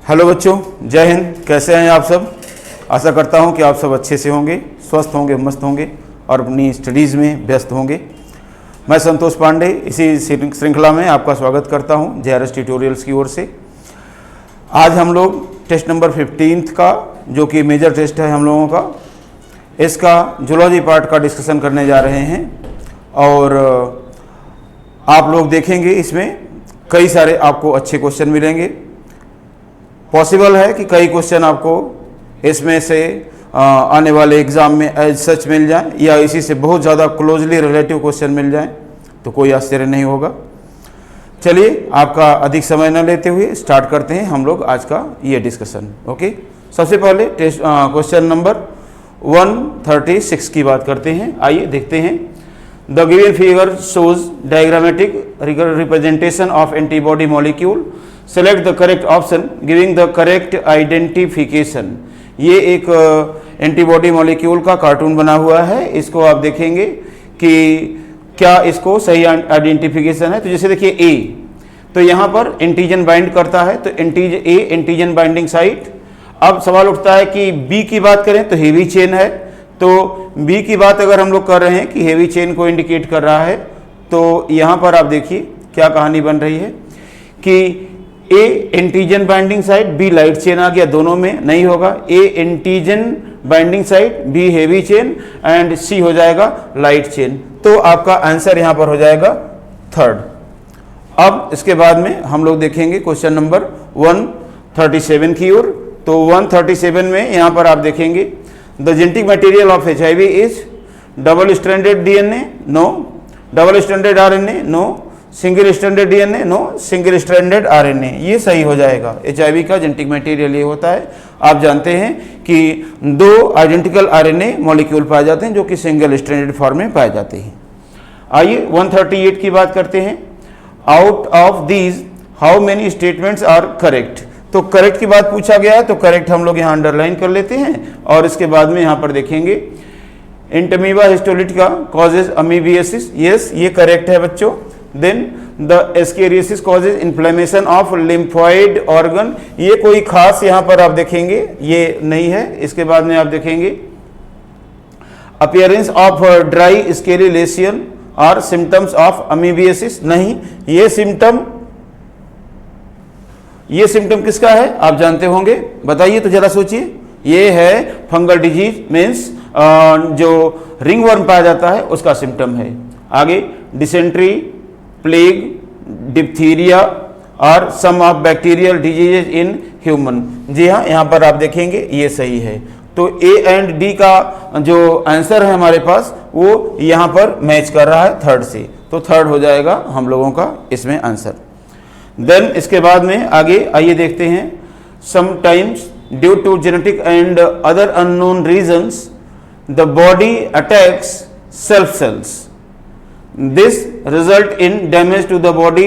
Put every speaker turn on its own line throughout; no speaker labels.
Hello बच्चों, जय हिंद। कैसे हैं आप सब? आशा करता हूं कि आप सब अच्छे से होंगे, स्वस्थ होंगे, मस्त होंगे और अपनी स्टडीज़ में व्यस्त होंगे। मैं संतोष पांडे इसी श्रृंखला में आपका स्वागत करता हूं JRS ट्यूटोरियल्स की ओर से। आज हम लोग टेस्ट नंबर 15 का, जो कि मेजर टेस्ट है हम लोगों का, इसका जूलॉजी पार्ट का डिस्कशन करने जा रहे हैं। और आप लोग देखेंगे इसमें कई सारे आपको अच्छे क्वेश्चन मिलेंगे। पॉसिबल है कि कई क्वेश्चन आपको इसमें से आने वाले एग्ज़ाम में एज सच मिल जाए या इसी से बहुत ज़्यादा क्लोजली रिलेटिव क्वेश्चन मिल जाए, तो कोई आश्चर्य नहीं होगा। चलिए, आपका अधिक समय न लेते हुए स्टार्ट करते हैं हम लोग आज का ये डिस्कशन। ओके, सबसे पहले टेस्ट क्वेश्चन नंबर 136 की बात करते हैं। आइए देखते हैं। The given figure shows diagrammatic representation of antibody molecule. Select the correct option giving the correct identification. ये एक एंटीबॉडी मॉलिक्यूल का कार्टून बना हुआ है। इसको आप देखेंगे कि क्या इसको सही आइडेंटिफिकेशन है। तो जैसे देखिए ए, तो यहाँ पर एंटीजन बाइंड करता है, तो एंटीजन बाइंडिंग साइट। अब सवाल उठता है कि बी की बात करें तो हेवी चेन है। तो बी की बात अगर हम लोग कर रहे हैं कि हेवी चेन को इंडिकेट कर रहा है, तो यहाँ पर आप देखिए क्या कहानी बन रही है कि A antigen binding site, B light chain आ गया। दोनों में नहीं होगा। A antigen binding site, B heavy chain and C हो जाएगा लाइट चेन। तो आपका आंसर यहाँ पर हो जाएगा थर्ड। अब इसके बाद में हम लोग देखेंगे क्वेश्चन नंबर 137 की ओर। तो 137 में यहाँ पर आप देखेंगे the genetic material of HIV is double stranded DNA, no. Double stranded RNA, no. Single stranded DNA, no. Single stranded RNA, ये सही हो जाएगा। HIV का जेनेटिक मटेरियल ये होता है। आप जानते हैं कि दो आइडेंटिकल RNA मॉलिक्यूल पाए जाते हैं जो कि सिंगल स्ट्रैंडेड फॉर्म में पाए जाते हैं। आइए 138 की बात करते हैं। Out of these how many statements are correct. तो करेक्ट की बात पूछा गया है, तो करेक्ट हम लोग यहाँ अंडरलाइन कर लेते हैं और इसके बाद में यहाँ पर देखेंगे Entamoeba histolytica causes amoebiasis. Yes, ये करेक्ट है बच्चों। Then the ascariasis causes inflammation of lymphoid organ. ये कोई खास यहाँ पर आप देखेंगे ये नहीं है। इसके बाद में आप देखेंगे अपीयरेंस ऑफ ड्राई स्केली लेसियन और सिम्टम्स ऑफ अमीबियासिस। नहीं, ये सिम्टम किसका है आप जानते होंगे, बताइए तो जरा सोचिए। ये है फंगल डिजीज, मीन्स जो रिंगवर्म पाया जाता है उसका सिम्टम है। आगे डिसेंट्री, प्लेग, डिप्थीरिया और some of bacterial diseases in human. जी हाँ, यहाँ पर आप देखेंगे ये सही है। तो ए एंड डी का जो आंसर है हमारे पास वो यहाँ पर मैच कर रहा है थर्ड से। तो थर्ड हो जाएगा हम लोगों का इसमें आंसर। देन इसके बाद में आगे आइए देखते हैं। Sometimes due to genetic and other unknown reasons the body attacks self cells. This result in damage to the body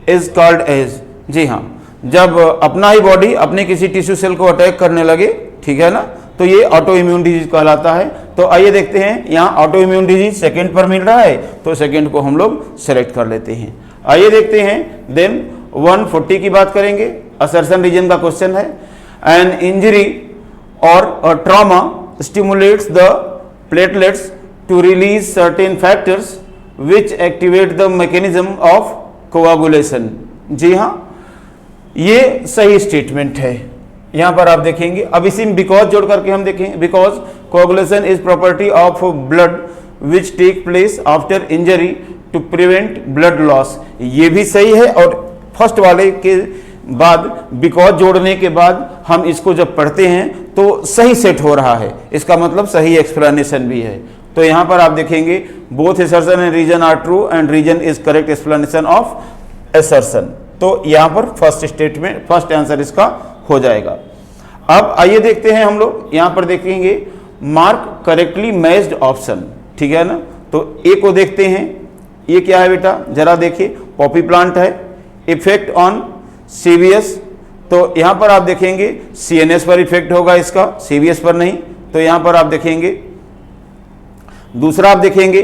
is called as. जी हाँ, जब अपना ही बॉडी अपने किसी टिश्यू सेल को अटैक करने लगे, ठीक है ना, तो ये ऑटो इम्यून डिजीज कहलाता है। तो आइए देखते हैं, यहाँ ऑटो इम्यून डिजीज सेकेंड पर मिल रहा है, तो सेकेंड को हम लोग सेलेक्ट कर लेते हैं। आइए देखते हैं। देन 140 की बात करेंगे। असर्शन रीजन का क्वेश्चन है। एन इंजरी और trauma stimulates the platelets to release certain factors which activate the mechanism of coagulation. जी हाँ, ये सही स्टेटमेंट है। यहाँ पर आप देखेंगे। अब इसी में बिकॉज जोड़ करके हम देखेंगे। Because coagulation is property of blood which take place after injury to prevent blood loss. ये भी सही है। और फर्स्ट वाले के बाद बिकॉज जोड़ने के बाद हम इसको जब पढ़ते हैं तो सही सेट हो रहा है, इसका मतलब सही एक्सप्लेनेशन भी है। तो यहाँ पर आप देखेंगे both assertion and reason are true and reason is correct explanation of assertion. तो यहाँ पर फर्स्ट स्टेटमेंट, फर्स्ट आंसर इसका हो जाएगा। अब आइए देखते हैं हम लोग। यहाँ पर देखेंगे मार्क करेक्टली मैच्ड ऑप्शन, ठीक है ना। तो ए को देखते हैं। ये क्या है बेटा, जरा देखिए। पॉपी प्लांट है। इफेक्ट ऑन CVS, तो यहाँ पर आप देखेंगे CNS पर इफेक्ट होगा इसका, CVS पर नहीं। तो यहाँ पर आप देखेंगे। दूसरा आप देखेंगे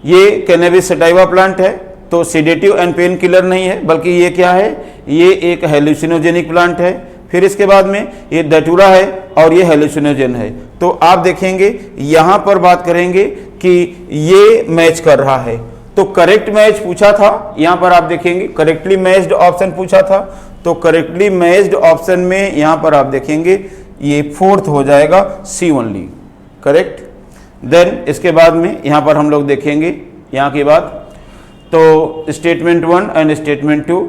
ये कैनेबिस सटाइवा प्लांट है, तो सेडेटिव एंड पेन किलर नहीं है, बल्कि ये क्या है, ये एक हेलुसिनोजेनिक प्लांट है। फिर इसके बाद में ये डेटूरा है और ये हेलुसिनोजन है। तो आप देखेंगे यहाँ पर बात करेंगे कि ये मैच कर रहा है, तो करेक्ट मैच पूछा था, यहाँ पर आप देखेंगे करेक्टली मैच्ड ऑप्शन पूछा था, तो करेक्टली मैच्ड ऑप्शन में यहाँ पर आप देखेंगे ये फोर्थ हो जाएगा, सी ओनली, करेक्ट। देन इसके बाद में यहाँ पर हम लोग देखेंगे यहाँ की बात, तो statement 1 and statement 2,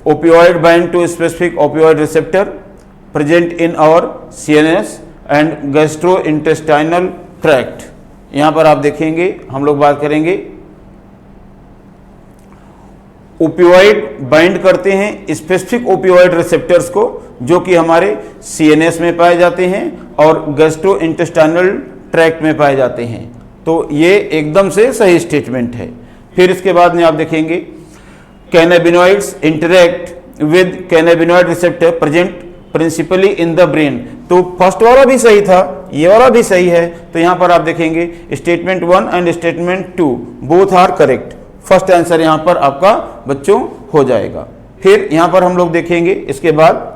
opioid bind to specific opioid receptor present in our CNS and gastrointestinal tract. यहाँ पर आप देखेंगे हम लोग बात करेंगे ओपियोइड बाइंड करते हैं स्पेसिफिक ओपियोइड रिसेप्टर्स को, जो कि हमारे सीएनएस में पाए जाते हैं और गैस्ट्रोइंटेस्टाइनल ट्रैक्ट में पाए जाते हैं। तो ये एकदम से सही स्टेटमेंट है। फिर इसके बाद में आप देखेंगे cannabinoids interact with cannabinoid receptor present principally in the brain. तो फर्स्ट वाला भी सही था, ये वाला भी सही है। तो यहाँ पर आप देखेंगे statement 1 and statement 2 both are correct. First answer यहाँ पर आपका बच्चों हो जाएगा। फिर यहाँ पर हम लोग देखेंगे, इसके बाद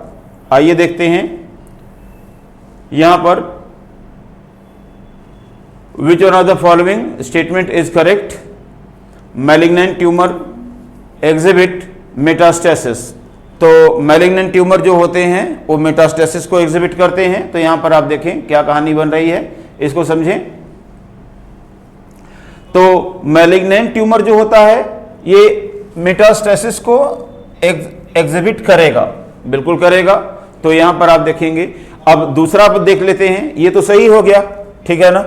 आइए देखते हैं यहाँ पर विच one of the following statement is correct. Malignant tumour exhibit metastasis. तो मैलिग्नेंट ट्यूमर जो होते हैं वो मेटास्टेसिस को एग्जिबिट करते हैं। तो यहाँ पर आप देखें क्या कहानी बन रही है, इसको समझें। तो मैलिग्नेंट ट्यूमर जो होता है ये मेटास्टेसिस को एग्जिबिट करेगा, बिल्कुल करेगा। तो यहाँ पर आप देखेंगे, अब दूसरा आप देख लेते हैं, ये तो सही हो गया, ठीक है ना।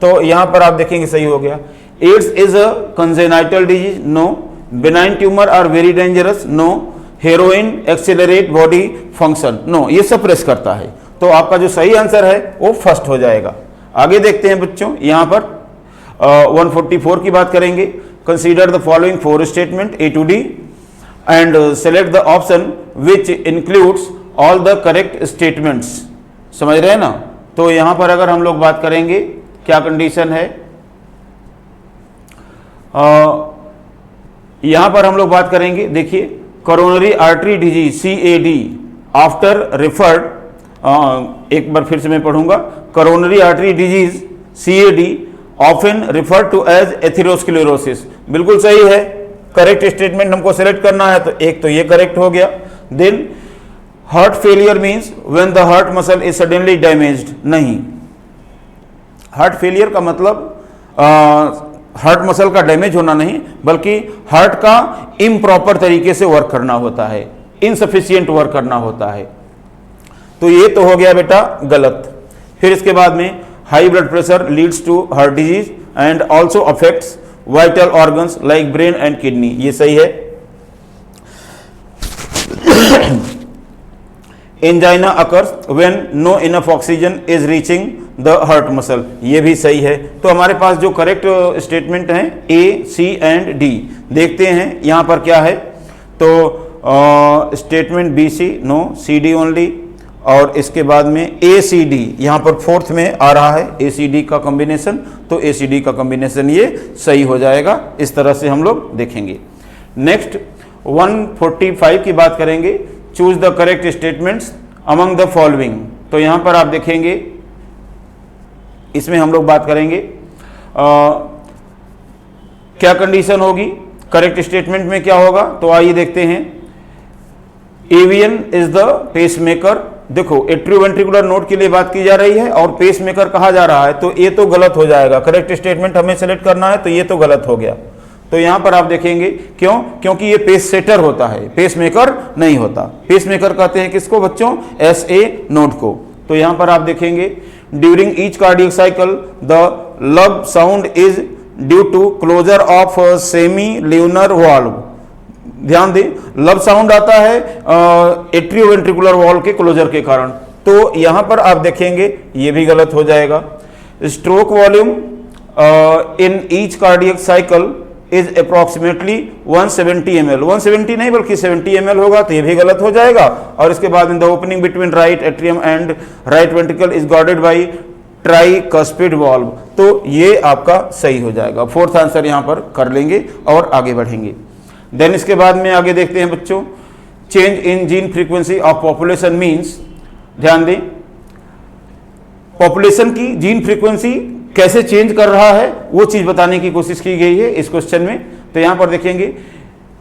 तो यहाँ पर आप देखेंगे सही हो गया। AIDS is a congenital disease, no. Benign tumour are very dangerous, no. Heroin accelerate body function, no. ये सप्रेस करता है। तो आपका जो सही आंसर है वो फर्स्ट हो जाएगा। आगे देखते हैं बच्चों, यहाँ पर 144 की बात करेंगे। Consider the following 4 statement A to D and select the option which includes all the correct statements. समझ रहे हैं ना। तो यहाँ पर अगर हम लोग बात करेंगे क्या कंडीशन है, यहाँ पर हम लोग बात करेंगे, देखिए coronary artery disease CAD after referred, एक बार फिर से मैं पढ़ूंगा, coronary artery disease CAD often referred to as atherosclerosis. बिल्कुल सही है, करेक्ट स्टेटमेंट हमको सेलेक्ट करना है। तो एक तो ये करेक्ट हो गया। Then heart failure means when the heart muscle is suddenly damaged, नहीं। हार्ट फेलियर का मतलब हार्ट मसल का डैमेज होना नहीं, बल्कि हार्ट का इम्प्रॉपर तरीके से वर्क करना होता है, इनसफिशियंट वर्क करना होता है। तो ये तो हो गया बेटा गलत। फिर इसके बाद में high blood pressure leads to heart disease and also affects vital organs like brain and kidney, ये सही है। Angina occurs when no enough oxygen is reaching the heart muscle, ये भी सही है। तो हमारे पास जो करेक्ट स्टेटमेंट हैं A, C एंड D। देखते हैं यहाँ पर क्या है। तो statement BC no, CD only, और इसके बाद में ACD यहाँ पर फोर्थ में आ रहा है, ACD का कॉम्बिनेशन। तो ACD का कॉम्बिनेशन ये सही हो जाएगा। इस तरह से हम लोग देखेंगे। नेक्स्ट 145 की बात करेंगे। Choose the correct statements among the following. तो यहाँ पर आप देखेंगे, इसमें हम लोग बात करेंगे क्या कंडीशन होगी, करेक्ट स्टेटमेंट में क्या होगा। तो आइए देखते हैं। Avian is the pacemaker. देखो एट्रियोवेंट्रिकुलर नोड के लिए बात की जा रही है और पेसमेकर कहा जा रहा है, तो ये तो गलत हो जाएगा। करेक्ट स्टेटमेंट हमें सेलेक्ट करना है, तो ये तो गलत हो गया। तो यहां पर आप देखेंगे क्यों, क्योंकि ये पेस सेटर होता है, पेसमेकर नहीं होता। पेसमेकर कहते हैं किसको बच्चों, SA नोड को। तो यहां पर आप देखेंगे during each cardiac cycle the lub sound is due to closure of semilunar valve. ध्यान दें, लब साउंड आता है एट्रियोवेंट्रिकुलर वॉल्व के क्लोजर के कारण। तो यहां पर आप देखेंगे ये भी गलत हो जाएगा। Stroke volume in each cardiac cycle is approximately 170 ml, 170 नहीं बल्कि 70 ml होगा, तो ये भी गलत हो जाएगा। और इसके बाद in the opening between right atrium and right ventricle is guarded by tricuspid valve, तो ये आपका सही हो जाएगा। फोर्थ आंसर यहां पर कर लेंगे और आगे बढ़ेंगे। देन इसके बाद में आगे देखते हैं बच्चों, change in gene frequency of population means, ध्यान दें, पॉपुलेशन की जीन फ्रीक्वेंसी कैसे चेंज कर रहा है वो चीज बताने की कोशिश की गई है इस क्वेश्चन में। तो यहां पर देखेंगे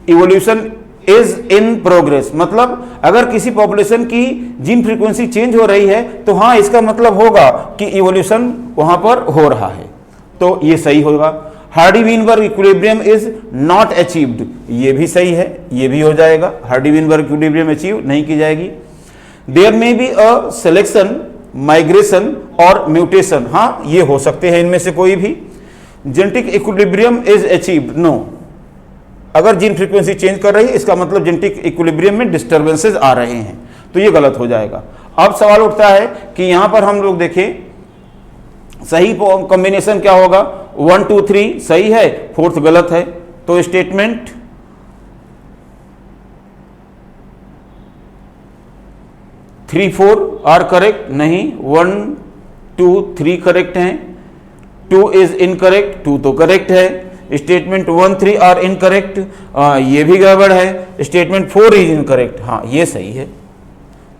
इवोल्यूशन इज इन प्रोग्रेस, मतलब अगर किसी पॉपुलेशन की जीन फ्रीक्वेंसी चेंज हो रही है तो हाँ इसका मतलब होगा कि इवोल्यूशन वहां पर हो रहा है, तो ये सही होगा। Hardy-Weinberg equilibrium is not achieved, ये भी सही है, ये भी हो जाएगा, हार्डी-वीनबर्ग इक्विलिब्रियम अचीव नहीं की जाएगी। There may be a selection, migration और म्यूटेशन, हाँ ये हो सकते हैं इनमें से कोई भी। Genetic equilibrium is achieved, no, अगर जीन फ्रीक्वेंसी चेंज कर रही है इसका मतलब जेनेटिक इक्विलिब्रियम में डिस्टर्बेंसेस आ रहे हैं, तो ये गलत हो जाएगा। अब सवाल उठता है कि यहां पर हम लोग देखें सही कॉम्बिनेशन क्या होगा, 1 2 3 सही है, 4th गलत है, तो स्टेटमेंट 3 4 आर करेक्ट नहीं, 1 2 3 करेक्ट हैं, 2 इज इनकरेक्ट, 2 तो करेक्ट है। स्टेटमेंट 1 3 आर इनकरेक्ट, ये भी गड़बड़ है। स्टेटमेंट 4 इज इनकरेक्ट, हाँ ये सही है,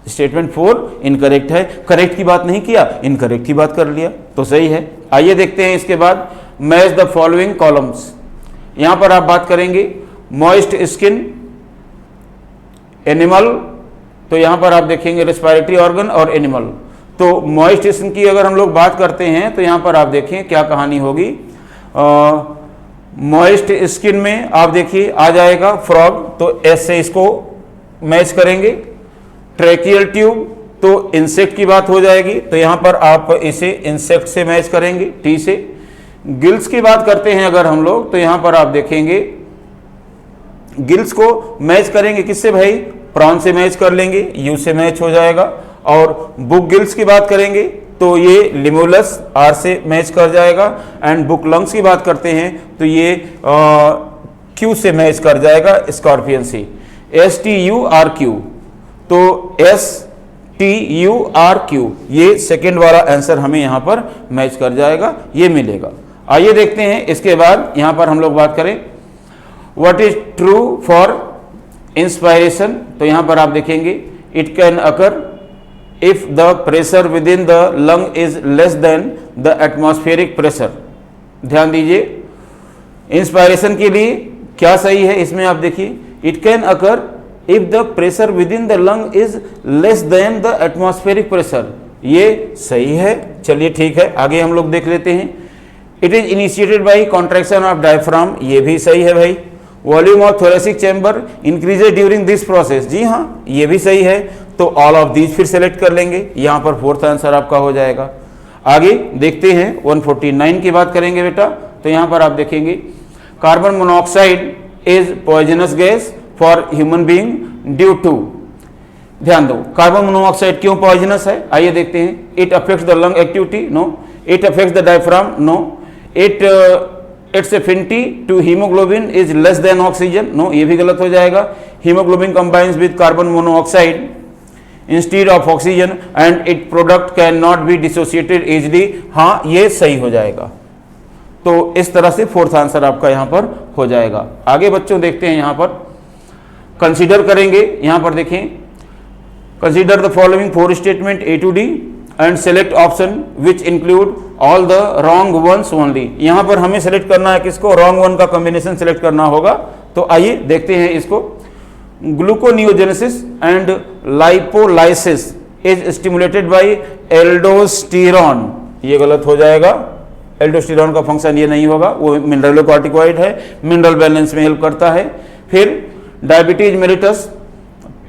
स्टेटमेंट 4 इनकरेक्ट है, करेक्ट की बात नहीं किया, इनकरेक्ट की बात कर लिया, तो सही है। आइए देखते हैं इसके बाद मैच द फॉलोइंग कॉलम्स। यहां पर आप बात करेंगे मॉइस्ट स्किन, एनिमल, तो यहां पर आप देखेंगे रेस्पिरेटरी ऑर्गन और एनिमल। तो मॉइस्ट स्किन की अगर हम लोग बात करते हैं तो यहां पर आप देखें क्या कहानी होगी। मॉइस्ट स्किन में आप देखिए आ जाएगा फ्रॉग, तो एस से इसको मैच करेंगे। ट्रैकियल ट्यूब, तो इंसेक्ट की बात हो जाएगी, तो यहां पर आप इसे इंसेक्ट से मैच करेंगे, टी से। गिल्स की बात करते हैं अगर हम लोग, तो यहां पर आप देखेंगे गिल्स को मैच करेंगे किससे भाई, प्रॉन से मैच कर लेंगे, यू से मैच हो जाएगा। और बुक गिल्स की बात करेंगे तो ये लिमुलस, आर से मैच कर जाएगा। एंड बुक लंग्स की बात करते हैं तो ये क्यू से मैच कर जाएगा, स्कॉर्पियन से। S T U R Q, तो S T U R Q, ये सेकेंड वाला आंसर हमें यहां पर मैच कर जाएगा, ये मिलेगा। आइए देखते हैं इसके बाद यहां पर हम लोग बात करें what is true for inspiration, तो यहां पर आप देखेंगे it can occur if the pressure with in the lung is less then the atmospheric pressure. ध्यान दीजिए, इंस्पायरेशन के लिए क्या सही है इसमें आप देखिए, it can occur if the pressure with in the lung is less then the atmospheric pressure, ये सही है। चलिए ठीक है, आगे हम लोग देख लेते हैं। It is initiated by contraction of diaphragm, ये भी सही है भाई। Volume of thoracic chamber increases during this process, जी हाँ ये भी सही है। तो ऑल ऑफ दीज फिर सेलेक्ट कर लेंगे, यहां पर 4th आंसर आपका हो जाएगा। आगे देखते हैं 149 की बात करेंगे बेटा, तो यहां पर आप देखेंगे carbon monoxide is poisonous gas for human being due to, ध्यान दो कार्बन मोनोऑक्साइड क्यों पॉइजनस है, आइए देखते हैं। It affects the lung activity, no. It affects the diaphragm, no. Its affinity to haemoglobin is less than oxygen, no, ये भी गलत हो जाएगा। Haemoglobin combines with carbon monoxide instead of oxygen and it product can not be dissociated easily, हाँ ये सही हो जाएगा। तो इस तरह से 4th आंसर आपका यहां पर हो जाएगा। आगे बच्चों देखते हैं, यहां पर कंसीडर करेंगे, यहां पर देखें consider the following 4 statement A to D and select option which include all the wrong ones only. यहां पर हमें सेलेक्ट करना है किसको, रॉन्ग वन का कॉम्बिनेशन सेलेक्ट करना होगा। तो आइए देखते हैं इसको। Gluconeogenesis and lipolysis is stimulated by aldosterone, ये गलत हो जाएगा। एल्डोस्टेरॉन का फंक्शन ये नहीं होगा, वो मिनरलोकॉर्टिकॉइड है, मिनरल बैलेंस में हेल्प करता है। फिर diabetes mellitus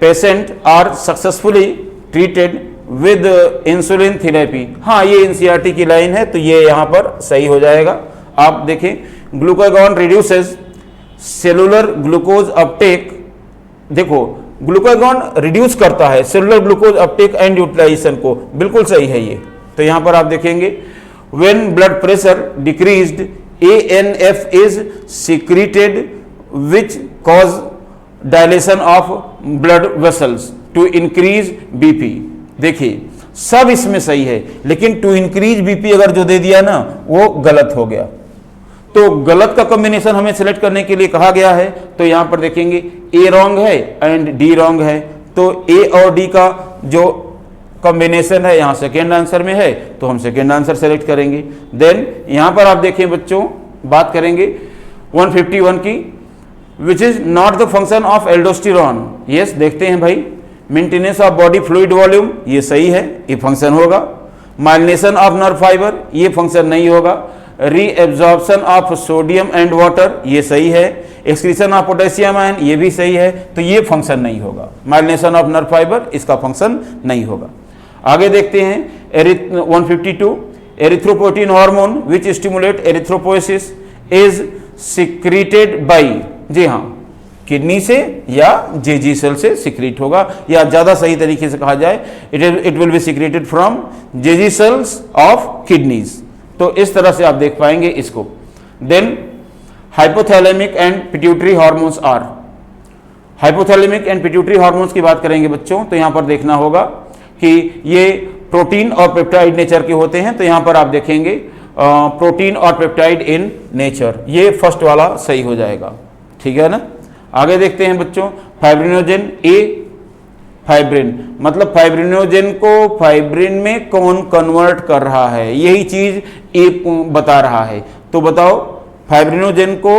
patient are successfully treated with insulin therapy, हाँ ये एनसीईआरटी की लाइन है, तो ये यहां पर सही हो जाएगा। आप देखें glucagon reduces cellular glucose uptake, देखो ग्लूकागॉन रिड्यूस करता है cellular glucose uptake and utilisation को, बिल्कुल सही है ये। तो यहां पर आप देखेंगे when blood pressure decreased ANF is secreted which cause dilation of blood vessels to increase BP। देखिए सब इसमें सही है, लेकिन टू इंक्रीज BP अगर जो दे दिया ना वो गलत हो गया। तो गलत का कॉम्बिनेशन हमें सिलेक्ट करने के लिए कहा गया है, तो यहां पर देखेंगे ए रॉन्ग है एंड डी रॉन्ग है, तो ए और डी का जो कॉम्बिनेशन है यहां सेकेंड आंसर में है, तो हम सेकेंड आंसर सेलेक्ट करेंगे। देन यहां पर आप देखें बच्चों, बात करेंगे 151 की, which is not the function of aldosterone. Yes, देखते हैं भाई, maintenance of body fluid volume, ये सही है, ये फंक्शन होगा। माइलिनेशन ऑफ नर्व फाइबर, ये फंक्शन नहीं होगा। Reabsorption of sodium and water, ये सही है। एक्सक्रीशन ऑफ पोटेशियम आयन, ये भी सही है, तो ये फंक्शन नहीं होगा। माइलिनेशन ऑफ नर्व फाइबर, इसका फंक्शन नहीं होगा। आगे देखते हैं 152, erythropoietin hormone which stimulate erythropoiesis is secreted by, जी हाँ, किडनी से या जेजी सेल से सिक्रीट होगा, या ज्यादा सही तरीके से कहा जाए it will be secreted from JG cells of kidneys. तो इस तरह से आप देख पाएंगे इसको। Then hypothalamic and pituitary hormones are, hypothalamic and pituitary hormones की बात करेंगे बच्चों, तो यहां पर देखना होगा कि ये प्रोटीन और पेप्टाइड नेचर के होते हैं, तो यहां पर आप देखेंगे प्रोटीन और पेप्टाइड इन नेचर, ये फर्स्ट वाला सही हो जाएगा, ठीक है ना। आगे देखते हैं बच्चों, फाइब्रिनोजेन ए, फाइब्रिन मतलब फाइब्रिनोजेन को फाइब्रिन में कौन कन्वर्ट कर रहा है, यही चीज ए बता रहा है। तो बताओ फाइब्रिनोजेन को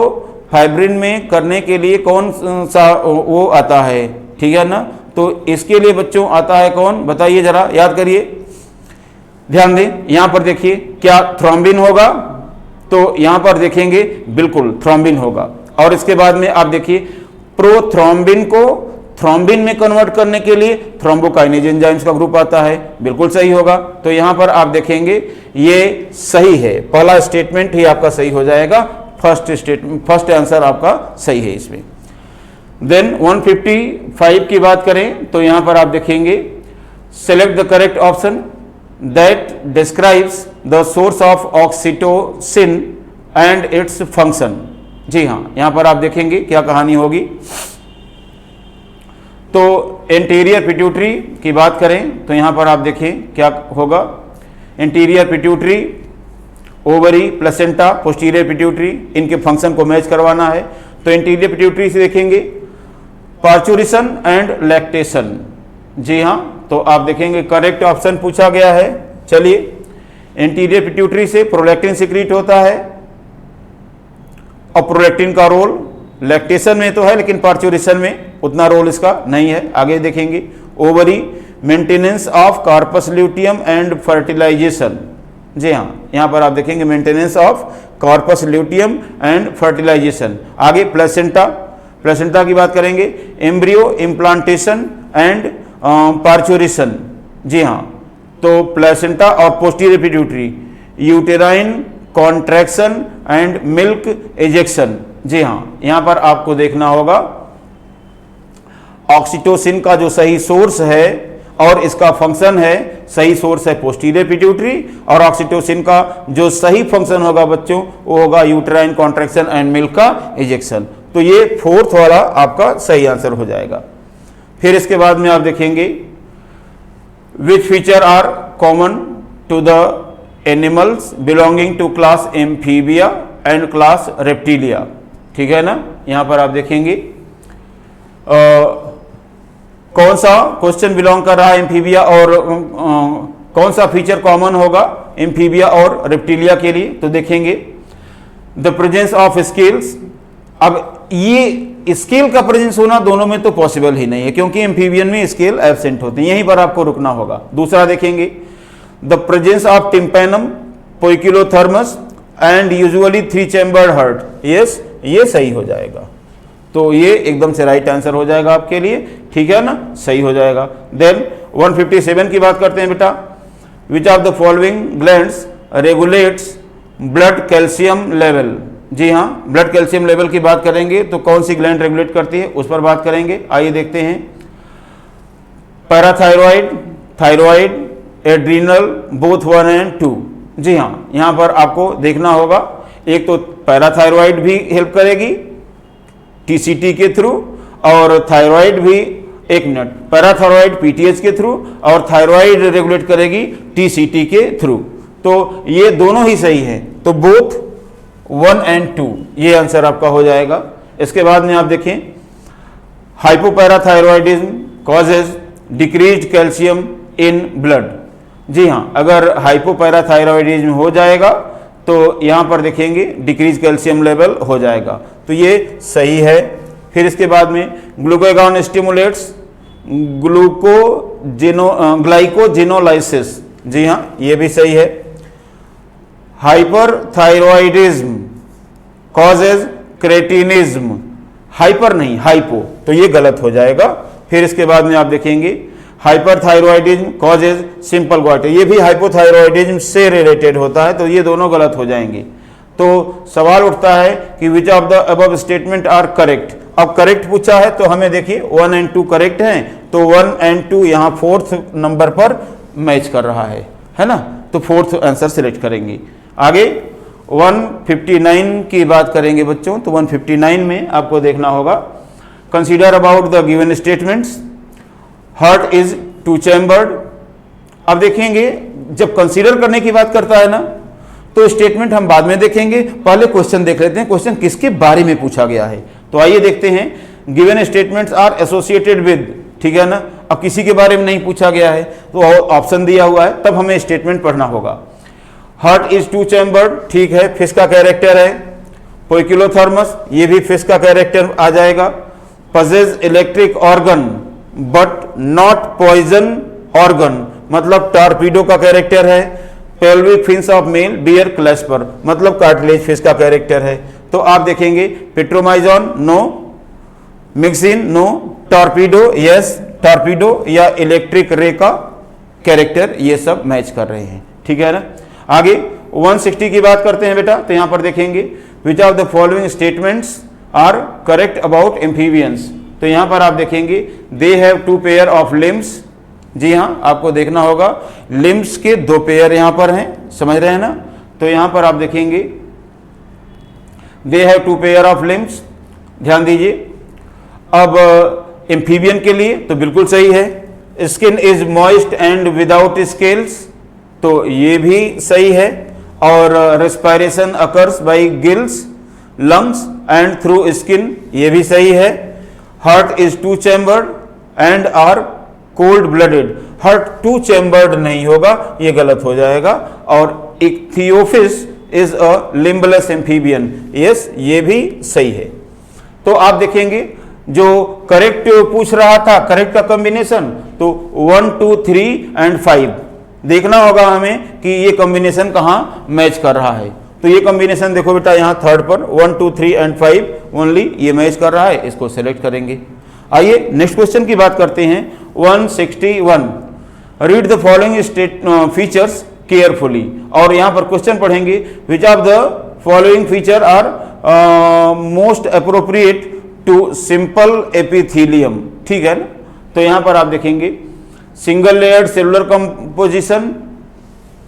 फाइब्रिन में करने के लिए कौन सा वो आता है, ठीक है ना। तो इसके लिए बच्चों आता है कौन, बताइए जरा, याद करिए, ध्यान दें। यहां पर देखिए, क्या थ्रोम्बिन होगा, तो यहां पर देखेंगे बिल्कुल थ्रोम्बिन होगा। और इसके बाद में आप देखिए प्रोथ्रोम्बिन को थ्रोम्बिन में कन्वर्ट करने के लिए थ्रोम्बोकाइनेज एंजाइम्स का ग्रुप आता है, बिल्कुल सही होगा। तो यहां पर आप देखेंगे ये सही है, पहला स्टेटमेंट ही आपका सही हो जाएगा, फर्स्ट आंसर आपका सही है इसमें। देन 155 की बात करें तो यहां पर आप देखेंगे select the correct option that describes the source of oxytocin and its function. जी हां, यहां पर आप देखेंगे क्या कहानी होगी। तो एंटीरियर पिट्यूटरी की बात करें तो यहां पर आप देखिए क्या होगा, anterior pituitary, ovary, placenta, posterior pituitary, इनके फंक्शन को मैच करवाना है। तो एंटीरियर पिट्यूटरी से देखेंगे पार्चुरेशन एंड लैक्टेशन। जी हां, तो आप देखेंगे करेक्ट ऑप्शन पूछा गया है। चलिए, एंटीरियर पिट्यूटरी से प्रोलैक्टिन सिक्रीट होता है और प्रोलैक्टिन का रोल लैक्टेशन में तो है लेकिन पार्चुरेशन में उतना रोल इसका नहीं है। आगे देखेंगे ovary, maintenance of corpus luteum and fertilisation. जी हाँ, यहां पर आप देखेंगे maintenance of corpus luteum and fertilisation. आगे प्लेसेंटा, प्लेसेंटा की बात करेंगे एम्ब्रियो इम्प्लांटेशन एंड पार्चुरेशन। जी हाँ, तो प्लेसेंटा और posterior pituitary uterine contraction and milk ejection. जी हाँ, यहां पर आपको देखना होगा ऑक्सीटोसिन का जो सही सोर्स है और इसका फंक्शन है, सही सोर्स है पोस्टीरियर पिट्यूटरी, और ऑक्सीटोसिन का जो सही फंक्शन होगा बच्चों वो होगा यूटेराइन कॉन्ट्रैक्शन एंड मिल्क का एजेक्शन। तो ये फोर्थ वाला आपका सही आंसर हो जाएगा। फिर इसके बाद में आप देखेंगे which feature are common to the animals belonging to class Amphibia and class Reptilia. ठीक है ना, यहां पर आप देखेंगे कौन सा क्वेश्चन बिलोंग कर रहा है एम्फीबिया और कौन सा फीचर कॉमन होगा एम्फीबिया और रेप्टिलिया के लिए। तो देखेंगे द प्रेजेंस ऑफ स्केल्स। अब ये स्केल का प्रेजेंस होना दोनों में तो पॉसिबल ही नहीं है क्योंकि एम्फीबियन में स्केल एब्सेंट होते हैं, यहीं पर आपको रुकना होगा। दूसरा देखेंगे the presence of tympanum poikilothermous and usually 3 chambered heart. Yes, ये सही हो जाएगा, तो ये एकदम से राइट आंसर हो जाएगा आपके लिए, ठीक है ना, सही हो जाएगा। देन 157 की बात करते हैं बेटा, which of the following glands regulates blood calcium level. जी हाँ, ब्लड कैल्शियम लेवल की बात करेंगे तो कौन सी ग्लैंड रेगुलेट करती है उस पर बात करेंगे। आइए देखते हैं, parathyroid, thyroid, adrenal, both 1 and 2। जी हाँ, यहां पर आपको देखना होगा, एक तो पैराथायरॉइड भी हेल्प करेगी टीसीटी के थ्रू और थायराइड भी, एक मिनट, पैराथायरॉइड पीटीएच के थ्रू और थायराइड रेगुलेट करेगी टीसीटी के थ्रू। तो ये दोनों ही सही है, तो बोथ 1 एंड 2, ये आंसर आपका हो जाएगा। इसके बाद में आप देखें, hypoparathyroidism causes decreased calcium in blood. जी हाँ, अगर हाइपोपैराथायरॉयडिज्म हो जाएगा तो यहाँ पर देखेंगे डिक्रीज कैल्शियम लेवल हो जाएगा, तो ये सही है। फिर इसके बाद में ग्लूकागॉन स्टिमुलेट्स ग्लाइकोजेनोलाइसिस, जी हाँ ये भी सही है। हाइपरथायरॉयडिज्म कॉजेज क्रेटिनिज्म, हाइपर नहीं हाइपो, तो ये गलत हो जाएगा। फिर इसके बाद में आप देखेंगे हाइपरथायरॉयडिज्म कॉजेज सिंपल ग्वाइटर, ये भी हाइपोथायरॉयडिज्म से रिलेटेड होता है, तो ये दोनों गलत हो जाएंगे। तो सवाल उठता है कि which of the above statement are correct. अब करेक्ट पूछा है तो हमें देखिए 1 एंड 2 करेक्ट हैं, तो 1 एंड 2 यहाँ 4th नंबर पर मैच कर रहा है ना, तो 4th आंसर सिलेक्ट करेंगे। आगे 159 की बात करेंगे बच्चों, तो 159 में आपको देखना होगा, consider about the given statements, heart is 2 chambered. अब देखेंगे जब कंसीडर करने की बात करता है ना, तो स्टेटमेंट हम बाद में देखेंगे, पहले क्वेश्चन देख लेते हैं, क्वेश्चन किसके बारे में पूछा गया है। तो आइए देखते हैं, given statements are associated with, ठीक है ना। अब किसी के बारे में नहीं पूछा गया है तो ऑप्शन दिया हुआ है, तब हमें स्टेटमेंट पढ़ना होगा। हार्ट इज 2 चैम्बर्ड, ठीक है, फिश का कैरेक्टर है। पोइकिलोथर्मस, ये भी फिश का कैरेक्टर आ जाएगा। Possesses electric organ but not poison organ, मतलब टॉर्पीडो का कैरेक्टर है। Pelvic fins of male bear clasper, मतलब कार्टिलेज फिश का कैरेक्टर है। तो आप देखेंगे petromyzon no, myxine no, torpedo yes, torpedo या इलेक्ट्रिक रे का कैरेक्टर, ये सब मैच कर रहे हैं, ठीक है ना। आगे 160 की बात करते हैं बेटा, तो यहां पर देखेंगे which of the following statements are correct about amphibians. तो यहां पर आप देखेंगे they have 2 pair of limbs, जी हां आपको देखना होगा लिम्स के 2 पेयर यहां पर हैं, समझ रहे हैं ना। तो यहां पर आप देखेंगे they have 2 pair of limbs, ध्यान दीजिए। अब एम्फीबियन के लिए तो बिल्कुल सही है। Skin is moist and without scales, तो ये भी सही है। और respiration occurs by gills, lungs and through skin, ये भी सही है। Heart is 2 chambered and are cold blooded, heart 2 chambered नहीं होगा, ये गलत हो जाएगा। और Ichthyophis is a limbless amphibian, yes ये भी सही है। तो आप देखेंगे जो करेक्ट पूछ रहा था, करेक्ट का कॉम्बिनेशन, तो 1 2 3 एंड 5 देखना होगा हमें कि ये कॉम्बिनेशन कहां मैच कर रहा है। तो ये कॉम्बिनेशन देखो बेटा, यहां 3rd पर 1 2 3 एंड 5 ओनली ये मैच कर रहा है, इसको सेलेक्ट करेंगे। आइए नेक्स्ट क्वेश्चन की बात करते हैं। 161, read the following features carefully, और यहां पर क्वेश्चन पढ़ेंगे which of the following feature are most appropriate to simple epithelium, ठीक है ना। तो यहां पर आप देखेंगे सिंगल लेयर्ड सेलुलर कंपोजिशन,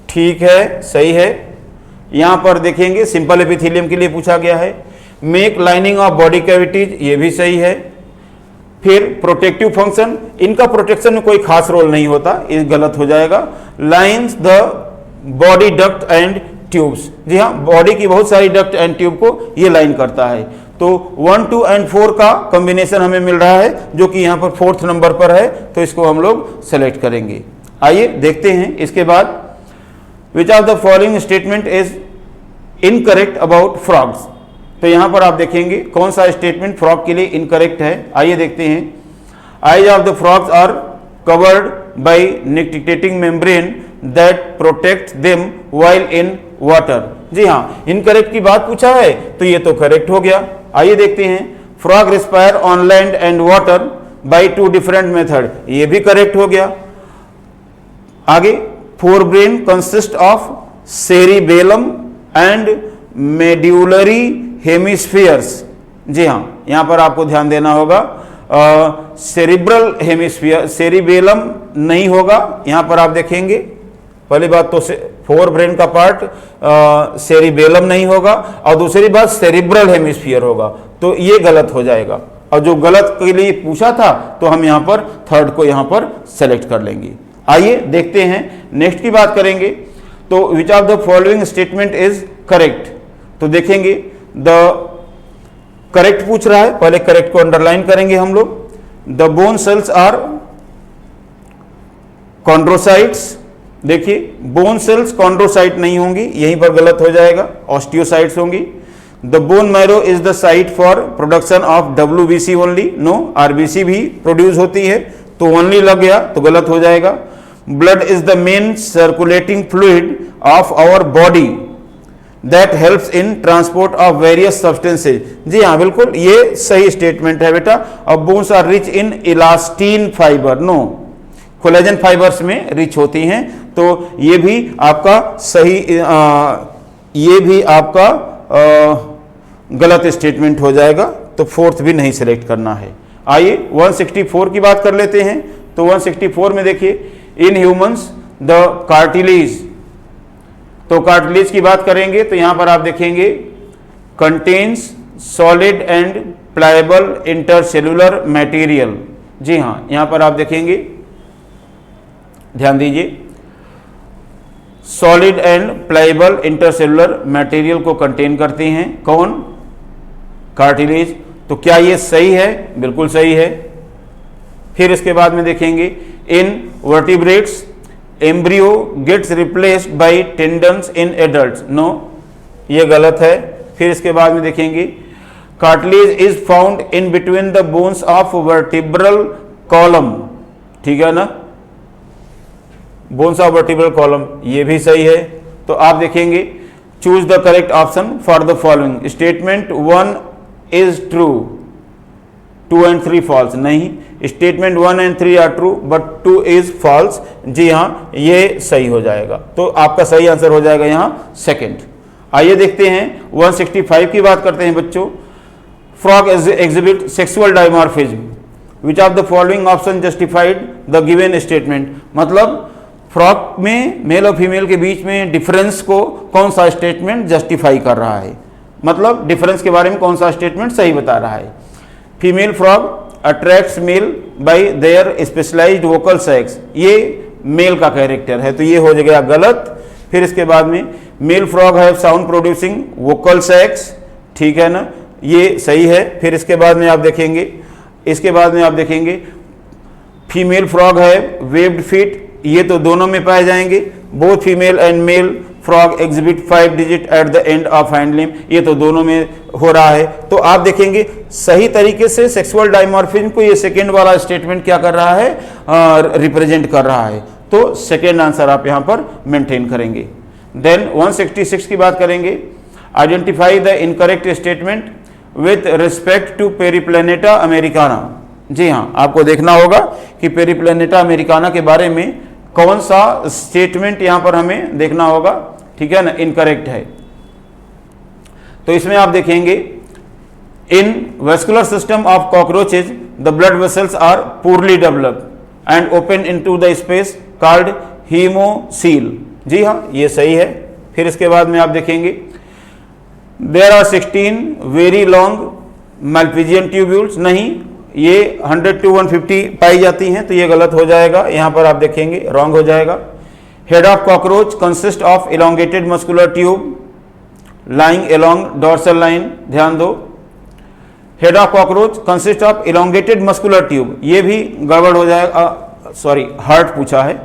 ठीक है सही है। यहां पर देखेंगे सिंपल एपिथेलियम के लिए पूछा गया है। Make lining of body cavities, ये भी सही है। फिर प्रोटेक्टिव फंक्शन, इनका प्रोटेक्शन में कोई खास रोल नहीं होता, ये गलत हो जाएगा। Lines the body duct and tubes, जी हाँ बॉडी की बहुत सारी डक्ट एंड ट्यूब को ये लाइन करता है। तो 1 2 एंड 4 का कॉम्बिनेशन हमें मिल रहा है, जो कि यहाँ पर 4th नंबर पर है, तो इसको हम लोग सेलेक्ट करेंगे। आइए देखते हैं इसके बाद, विच of the following statement is incorrect about frogs. तो यहां पर आप देखेंगे कौन सा स्टेटमेंट फ्रॉग के लिए इनकरेक्ट है। आइए देखते हैं। Eyes of the frogs are covered by nictitating membrane that protect them while in water, जी हां इनकरेक्ट की बात पूछा है, तो ये तो करेक्ट हो गया। आइए देखते हैं। Frog respire on land and water by 2 different method, ये भी करेक्ट हो गया। आगे forebrain consist of cerebellum and medullary hemispheres, जी हाँ यहां पर आपको ध्यान देना होगा। सेरिब्रल हेमिस्फीयर, सेरिबेलम नहीं होगा। यहां पर आप देखेंगे पहली बात तो फोर ब्रेन का पार्ट सेरिबेलम नहीं होगा, और दूसरी बात सेरिब्रल हेमिस्फीयर होगा, तो ये गलत हो जाएगा। और जो गलत के लिए पूछा था तो हम यहां पर 3rd को यहां पर सेलेक्ट कर लेंगे। आइए देखते हैं नेक्स्ट की बात करेंगे। तो विच of the following statement is correct. तो देखेंगे द करेक्ट पूछ रहा है, पहले करेक्ट को अंडरलाइन करेंगे हम लोग। The bone cells are chondrocytes, देखिए बोन सेल्स कॉन्ड्रोसाइट नहीं होंगी, यहीं पर गलत हो जाएगा, ऑस्टियोसाइट्स होंगी। The bone marrow is the site for production of WBC only, no RBC भी प्रोड्यूस होती है, तो ओनली लग गया तो गलत हो जाएगा। Blood is the main circulating fluid of our body that helps in transport of various substances, जी हाँ बिल्कुल ये सही स्टेटमेंट है बेटा। अब bones are rich in elastin fibre, no collagen fibres में रिच होती हैं, तो ये भी आपका सही ये भी आपका गलत स्टेटमेंट हो जाएगा, तो फोर्थ भी नहीं सिलेक्ट करना है। आइए 164 की बात कर लेते हैं। तो 164 में देखिए इन ह्यूमंस द कार्टिलेज, तो कार्टिलेज की बात करेंगे तो यहां पर आप देखेंगे contains solid and pliable intercellular material, जी हां यहां पर आप देखेंगे, ध्यान दीजिए, solid and pliable intercellular material को कंटेन करते हैं, कौन? कार्टिलेज। तो क्या ये सही है? बिल्कुल सही है। फिर इसके बाद में देखेंगे in vertebrates embryo gets replaced by tendons in adults, no ये गलत है। फिर इसके बाद में देखेंगे cartilage is found in between the bones of vertebral column, ठीक है ना, बोन्स ऑफ वर्टिब्रल कॉलम, ये भी सही है। तो आप देखेंगे choose the correct option for the following. Statement 1 is true, 2 and 3 false, नहीं, statement 1 and 3 are true but 2 is false, जी हाँ ये सही हो जाएगा। तो आपका सही आंसर हो जाएगा यहाँ सेकंड। आइए देखते हैं 165 की बात करते हैं बच्चों। Frog exhibit sexual dimorphism, which of the following option justified the given statement, मतलब फ्रॉग में मेल और फीमेल के बीच में डिफरेंस को कौन सा स्टेटमेंट जस्टिफाई कर रहा है, मतलब डिफरेंस के बारे में कौन सा स्टेटमेंट सही बता रहा है। Female frog attracts male by their specialised vocal sacs, ये मेल का कैरेक्टर है तो ये हो जाएगा गलत। फिर इसके बाद में male frog have sound producing vocal sacs, ठीक है ना, ये सही है। फिर इसके बाद में आप देखेंगे female frog have webbed feet, ये तो दोनों में पाए जाएंगे, both female and male frog exhibit 5 digit at the end of hind limb, ये तो दोनों में हो रहा है। तो आप देखेंगे सही तरीके से सेक्सुअल डायमॉर्फिज्म को ये सेकेंड वाला स्टेटमेंट क्या कर रहा है, रिप्रेजेंट कर रहा है, तो सेकेंड आंसर आप यहां पर मेंटेन करेंगे। देन 166 की बात करेंगे। Identify the incorrect statement with respect to Periplaneta americana, जी हाँ आपको देखना होगा कि पेरिप्लेनेटा अमेरिकाना के बारे में कौन सा स्टेटमेंट यहां पर हमें देखना होगा, ठीक है ना, इनकरेक्ट है। तो इसमें आप देखेंगे in vascular system of cockroaches the blood vessels are poorly developed and open into the space called haemocoel, जी हाँ ये सही है। फिर इसके बाद में आप देखेंगे there are 16 very long Malpighian tubules, नहीं ये 100 to 150 पाई जाती हैं तो ये गलत हो जाएगा, यहां पर आप देखेंगे रॉन्ग हो जाएगा। Head of cockroach consist of elongated muscular tube lying along dorsal line, ध्यान दो, head of cockroach consist of elongated muscular tube, ये भी गड़बड़ हो जाएगा, सॉरी हार्ट पूछा है,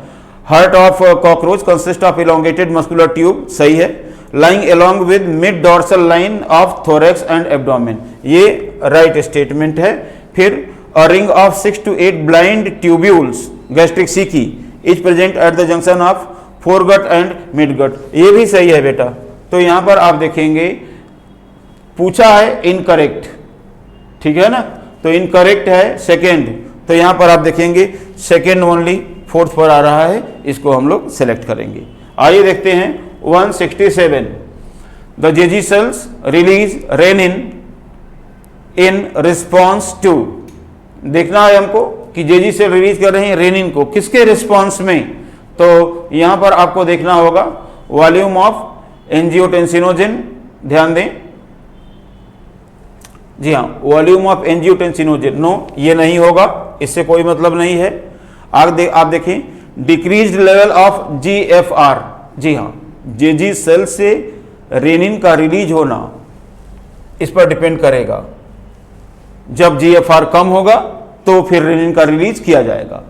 heart of cockroach consist of elongated muscular tube सही है। Lying along with mid dorsal line of thorax and abdomen, ये राइट स्टेटमेंट है। फिर a ring of 6 to 8 blind tubules gastric सीकी is present at the junction of foregut and midgut, ये भी सही है बेटा। तो यहां पर आप देखेंगे पूछा है इनकरेक्ट, ठीक है ना, तो इनकरेक्ट है सेकेंड, तो यहां पर आप देखेंगे सेकेंड ओनली फोर्थ पर आ रहा है, इसको हम लोग सेलेक्ट करेंगे। आइए देखते हैं 167। The JG cells release renin in response to, देखना है हमको कि जेजी सेल रिलीज कर रहे हैं रेनिन को, किसके रिस्पॉन्स में, तो यहां पर आपको देखना होगा वॉल्यूम ऑफ एंजियोटेंसिनोजन, ध्यान दें, जी हाँ वॉल्यूम ऑफ एंजियोटेंसिनोजन, नो ये नहीं होगा, इससे कोई मतलब नहीं है। आप देखें डिक्रीज्ड लेवल ऑफ GFR, जी हाँ जेजी सेल से रेनिन का रिलीज होना इस पर डिपेंड करेगा। जब GFR कम होगा तो फिर रेनिन का रिलीज किया जाएगा।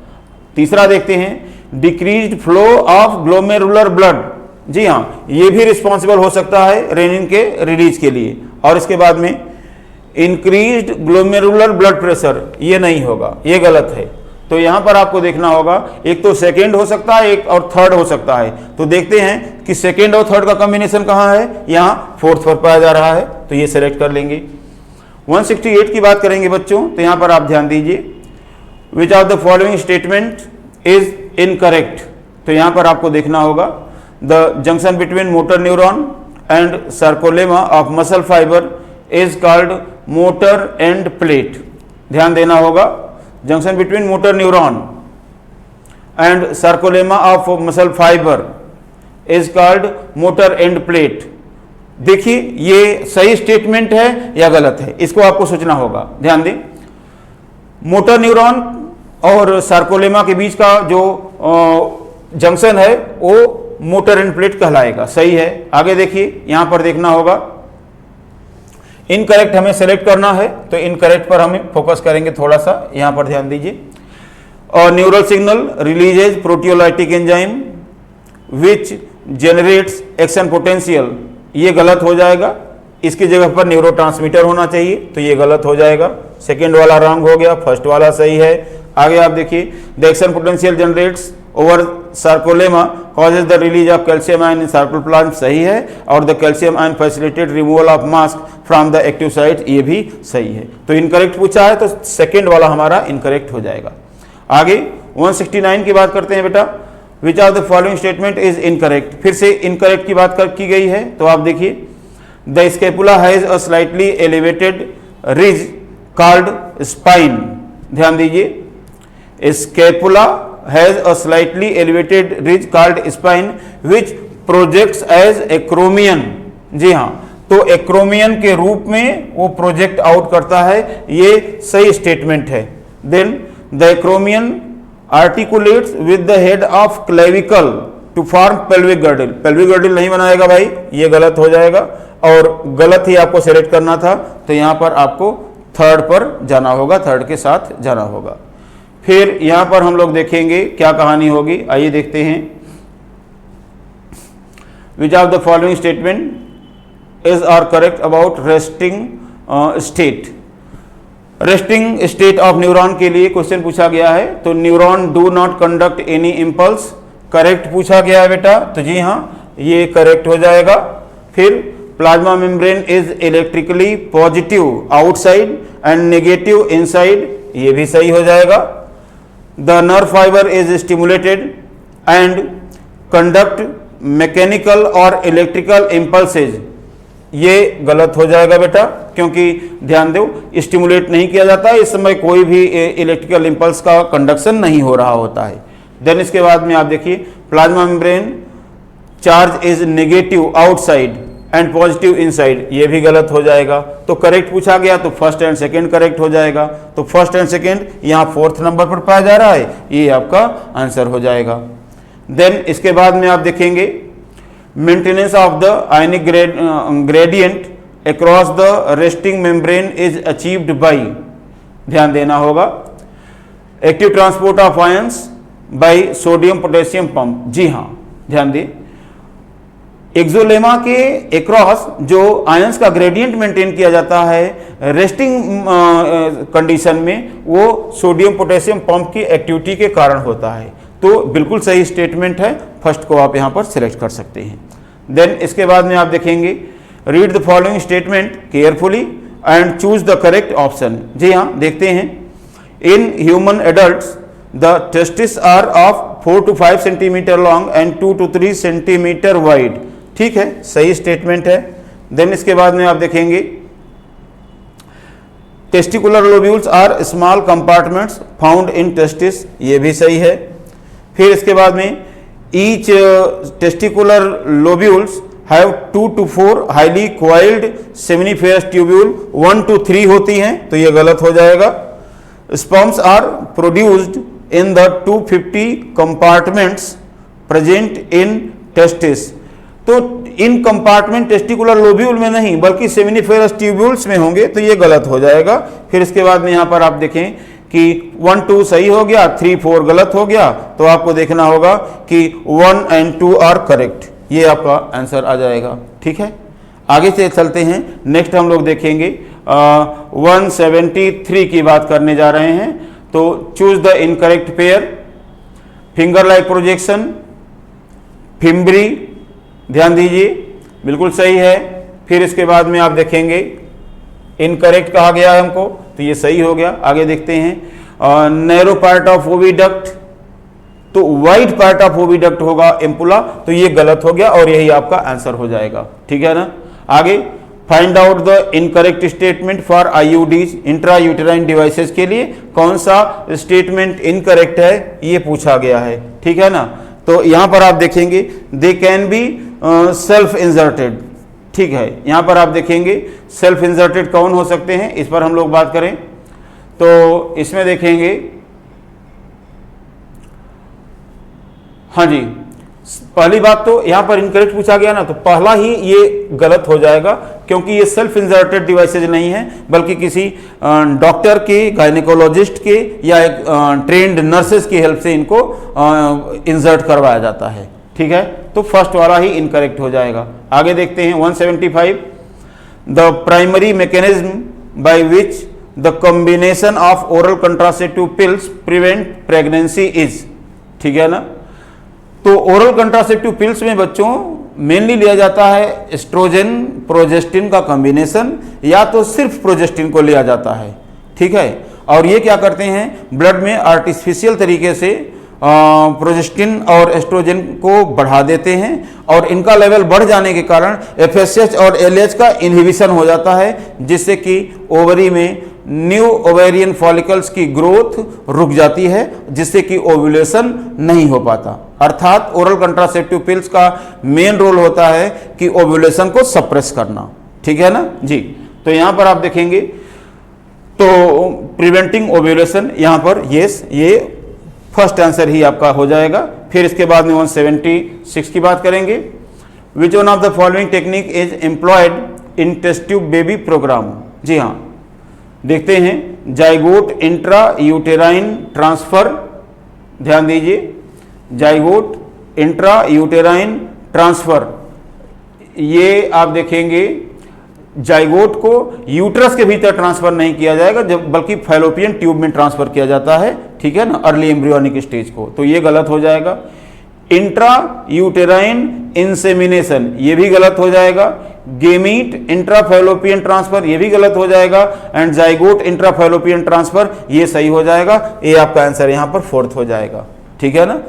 तीसरा देखते हैं, decreased flow of glomerular blood. जी हाँ, ये भी रिस्पॉन्सिबल हो सकता है रेनिन के रिलीज के लिए। और इसके बाद में इंक्रीज्ड ग्लोमेरुलर ब्लड प्रेशर, ये नहीं होगा, ये गलत है। तो यहां पर आपको देखना होगा, एक तो सेकेंड हो सकता है, एक और थर्ड हो सकता है। तो देखते हैं कि सेकेंड और थर्ड का कॉम्बिनेशन कहां है, यहां फोर्थ पर पाया जा रहा है, तो ये सेलेक्ट कर लेंगे। 168 की बात करेंगे बच्चों, तो यहां पर आप ध्यान दीजिए, which of the following statement is incorrect. तो यहां पर आपको देखना होगा, the junction between motor neuron and sarcolemma of muscle fibre is called motor end plate. ध्यान देना होगा, junction between motor neuron and sarcolemma of muscle fibre is called motor end plate. देखिए ये सही स्टेटमेंट है या गलत है, इसको आपको सोचना होगा। ध्यान दें, मोटर न्यूरॉन और सर्कोलेमा के बीच का जो जंक्शन है वो मोटर एंड प्लेट कहलाएगा, सही है। आगे देखिए, यहां पर देखना होगा, इनकरेक्ट हमें सेलेक्ट करना है, तो इनकरेक्ट पर हमें फोकस करेंगे थोड़ा सा। यहां पर ध्यान दीजिए, और neural signal releases proteolytic enzyme which generates action potential, ये गलत हो जाएगा। इसकी जगह पर न्यूरोट्रांसमीटर होना चाहिए, तो ये गलत हो जाएगा। सेकेंड वाला रॉन्ग हो गया, फर्स्ट वाला सही है। आगे आप देखिए, the action potential generates over sarcolemma causes the release of calcium ion in sarcoplasm, सही है। और the calcium ion facilitate removal of mask from the active site, ये भी सही है। तो इनकरेक्ट पूछा है, तो सेकेंड वाला हमारा इनकरेक्ट हो जाएगा। आगे 169 की बात करते हैं बेटा, which of the following statement is incorrect. फिर से इनकरेक्ट की बात की गई है, तो आप देखिए, the scapula has a slightly elevated ridge called spine. ध्यान दीजिए, scapula has a slightly elevated ridge called spine which projects as acromion। जी हाँ, तो एक्रोमियन के रूप में वो प्रोजेक्ट आउट करता है, ये सही स्टेटमेंट है। Then the acromion articulates with the head of clavicle to form pelvic girdle. Pelvic girdle नहीं बनाएगा भाई, ये गलत हो जाएगा, और गलत ही आपको सेलेक्ट करना था। तो यहां पर आपको थर्ड पर जाना होगा, थर्ड के साथ जाना होगा। फिर यहां पर हम लोग देखेंगे क्या कहानी होगी, आइए देखते हैं। Which of the following statement is are correct about resting state. Resting state of neuron के लिए क्वेश्चन पूछा गया है, तो neuron do not conduct any impulse, correct पूछा गया है बेटा, तो जी हाँ ये करेक्ट हो जाएगा। फिर plasma membrane is electrically positive outside and negative inside, ये भी सही हो जाएगा। The nerve fiber is stimulated and conduct mechanical और electrical impulses, ये गलत हो जाएगा बेटा, क्योंकि ध्यान दो स्टिमुलेट नहीं किया जाता है, इस समय कोई भी इलेक्ट्रिकल इंपल्स का कंडक्शन नहीं हो रहा होता है। देन इसके बाद में आप देखिए, plasma membrane charge is negative outside and positive inside, ये भी गलत हो जाएगा। तो करेक्ट पूछा गया, तो फर्स्ट एंड सेकंड करेक्ट हो जाएगा। तो फर्स्ट एंड सेकंड यहाँ फोर्थ नंबर पर पाया जा रहा है, ये आपका आंसर हो जाएगा। देन इसके बाद में आप देखेंगे, maintenance of the ionic gradient across the resting membrane is achieved by, ध्यान देना होगा, active transport of ions by sodium potassium pump. जी हाँ, ध्यान दें, एक्सोलेमा के एक्रॉस जो आयंस का ग्रेडियंट मेंटेन किया जाता है रेस्टिंग कंडीशन में, वो सोडियम पोटेशियम पंप की एक्टिविटी के कारण होता है। तो बिल्कुल सही स्टेटमेंट है, फर्स्ट को आप यहां पर सिलेक्ट कर सकते हैं। देन इसके बाद में आप देखेंगे, read the following statement carefully and choose the correct option. जी हाँ, देखते हैं, in human adults the testis are of 4 to 5 centimetre long and 2 to 3 centimetre wide, ठीक है, सही स्टेटमेंट है। देन इसके बाद में आप देखेंगे, testicular lobules are small compartments found in testis, ये भी सही है। फिर इसके बाद में, each testicular lobules have 2 to 4 highly coiled seminiferous tubule, 1 to 3 होती हैं, तो ये गलत हो जाएगा। Sperms are produced in the 250 compartments present in testis, तो इन कंपार्टमेंट टेस्टिकुलर लोब्यूल में नहीं बल्कि सेमिनिफेरस ट्यूब्यूल्स में होंगे, तो ये गलत हो जाएगा। फिर इसके बाद में यहाँ पर आप देखें कि 1 2 सही हो गया, 3 4 गलत हो गया, तो आपको देखना होगा कि 1 और 2 आर करेक्ट, ये आपका आंसर आ जाएगा। ठीक है, आगे से चलते हैं। नेक्स्ट हम लोग देखेंगे 173 की बात करने जा रहे हैं। तो choose the incorrect pair, finger like projection, fimbriae, ध्यान दीजिए बिल्कुल सही है। फिर इसके बाद में आप देखेंगे इनकरेक्ट कहा गया है हमको, तो ये सही हो गया। आगे देखते हैं नैरो पार्ट ऑफ ओविडक्ट, तो वाइड पार्ट ऑफ ओविडक्ट होगा एम्पुला, तो ये गलत हो गया और यही आपका आंसर हो जाएगा। ठीक है ना। आगे find out the incorrect statement for IUDs, intra uterine devices के लिए कौन सा स्टेटमेंट इनकरेक्ट है ये पूछा गया है। ठीक है ना। तो यहां पर आप देखेंगे they can be self inserted. ठीक है, यहां पर आप देखेंगे सेल्फ इंसर्टेड कौन हो सकते हैं, इस पर हम लोग बात करें तो इसमें देखेंगे, हाँ जी, पहली बात तो यहां पर इनकरेक्ट पूछा गया ना, तो पहला ही ये गलत हो जाएगा क्योंकि ये सेल्फ इंसर्टेड डिवाइसेज नहीं है बल्कि किसी डॉक्टर के, गायनेकोलॉजिस्ट के या एक ट्रेंड नर्सेस की हेल्प से इनको इंसर्ट करवाया जाता है। ठीक है, तो फर्स्ट वाला ही इनकरेक्ट हो जाएगा। आगे देखते हैं 175, the primary mechanism by which the combination of oral contraceptive pills prevent pregnancy is. ठीक है ना। तो ओरल कंट्रासेप्टिव पिल्स में बच्चों मेनली लिया जाता है एस्ट्रोजन प्रोजेस्टिन का कॉम्बिनेशन, या तो सिर्फ प्रोजेस्टिन को लिया जाता है। ठीक है, और ये क्या करते हैं ब्लड में आर्टिफिशियल तरीके से प्रोजेस्टिन और एस्ट्रोजन को बढ़ा देते हैं और इनका लेवल बढ़ जाने के कारण एफएसएच और एलएच का इनहिबिशन हो जाता है, जिससे कि ओवरी में न्यू ओवेरियन फॉलिकल्स की ग्रोथ रुक जाती है, जिससे कि ओव्यूलेशन नहीं हो पाता। अर्थात ओरल कंट्रासेप्टिव पिल्स का मेन रोल होता है कि ओव्यूलेशन को सप्रेस करना। ठीक है ना जी। तो यहां पर आप देखेंगे तो प्रिवेंटिंग ओव्यूलेशन, यहां पर यस, ये फर्स्ट आंसर ही आपका हो जाएगा। फिर इसके बाद में 176 की बात करेंगे। Which one of the following technique is employed in test tube baby programme. जी हाँ, देखते हैं जाइगोट इंट्रा यूटेराइन ट्रांसफर, ध्यान दीजिए, जाइगोट इंट्रा यूटेराइन ट्रांसफर, ये आप देखेंगे जाइगोट को यूट्रस के भीतर ट्रांसफर नहीं किया जाएगा, जब बल्कि फैलोपियन ट्यूब में ट्रांसफर किया जाता है। ठीक है ना, अर्ली एम्ब्रियोनिक स्टेज को, तो ये गलत हो जाएगा। इंट्रा यूटेराइन इंसेमिनेशन, ये भी गलत हो जाएगा। गेमीट इंट्राफैलोपियन ट्रांसफर, ये भी गलत हो जाएगा। एंड जाइगोट इंट्राफैलोपियन ट्रांसफर, ये सही हो जाएगा। ये आपका आंसर यहां पर फोर्थ हो जाएगा। ठीक है ना।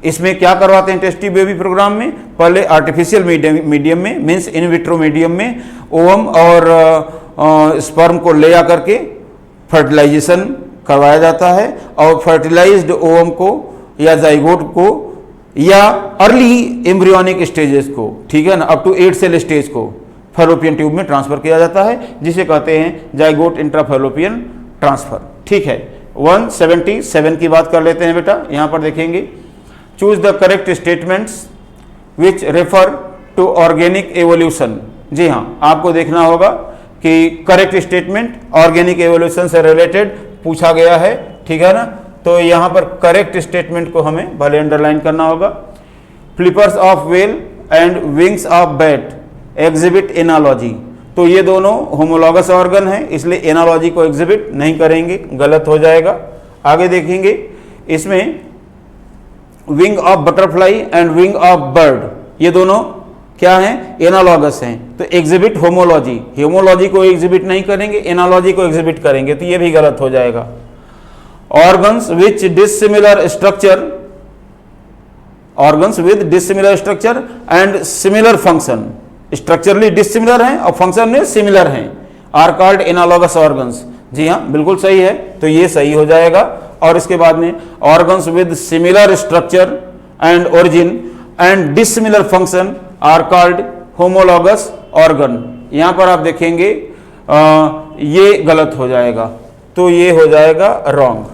इसमें क्या करवाते हैं टेस्ट ट्यूब बेबी प्रोग्राम में, पहले आर्टिफिशियल मीडियम में मीन्स इन विट्रो मीडियम में ओवम और स्पर्म को ले आकर के फर्टिलाइजेशन करवाया जाता है और फर्टिलाइज्ड ओवम को या जाइगोट को या अर्ली एम्ब्रियोनिक स्टेजेस को, ठीक है ना, अप टू 8 सेल स्टेज को फैलोपियन ट्यूब में ट्रांसफर किया जाता है, जिसे कहते हैं जाइगोट इंट्राफैलोपियन ट्रांसफर। ठीक है, 177 की बात कर लेते हैं बेटा। यहां पर देखेंगे choose the correct statements which refer to organic evolution. जी हाँ, आपको देखना होगा कि करेक्ट स्टेटमेंट ऑर्गेनिक एवोल्यूशन से रिलेटेड पूछा गया है। ठीक है ना, तो यहां पर करेक्ट स्टेटमेंट को हमें भले अंडरलाइन करना होगा। Flippers of well and wings of bat exhibit analogy, तो ये दोनों होमोलॉगस ऑर्गन है, इसलिए एनालॉजी को एग्जिबिट नहीं करेंगे, गलत हो जाएगा। आगे देखेंगे इसमें wing of butterfly and wing of bird, ये दोनों क्या हैं, एनालॉगस हैं, तो एग्जिबिट होमोलॉजी, होमोलॉजी को एग्जिबिट नहीं करेंगे, एनालॉजी को एग्जिबिट करेंगे, तो ये भी गलत हो जाएगा। Organs which dissimilar structure, organs with dissimilar structure and similar function, structurally dissimilar हैं और फंक्शन में सिमिलर हैं, आर कॉल्ड एनालॉगस ऑर्गन्स। जी हाँ, बिल्कुल सही है, तो ये सही हो जाएगा। और इसके बाद में organs with similar structure and origin and dissimilar function are called homologous organ. यहां पर आप देखेंगे ये गलत हो जाएगा, तो ये हो जाएगा रॉन्ग।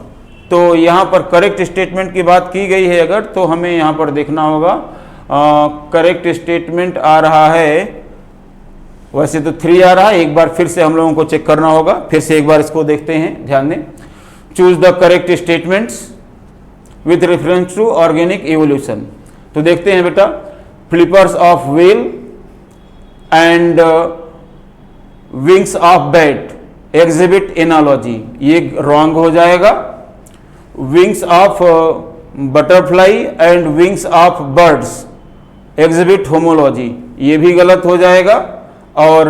तो यहां पर करेक्ट स्टेटमेंट की बात की गई है अगर, तो हमें यहां पर देखना होगा करेक्ट स्टेटमेंट आ रहा है, वैसे तो 3 आ रहा है, एक बार फिर से हम लोगों को चेक करना होगा, फिर से एक बार इसको देखते हैं, ध्यान दें। Choose the correct statements with reference to organic evolution. तो देखते हैं बेटा, flippers of whale and wings of bat exhibit analogy, ये रॉन्ग हो जाएगा। Wings of butterfly and wings of birds exhibit homology, ये भी गलत हो जाएगा। और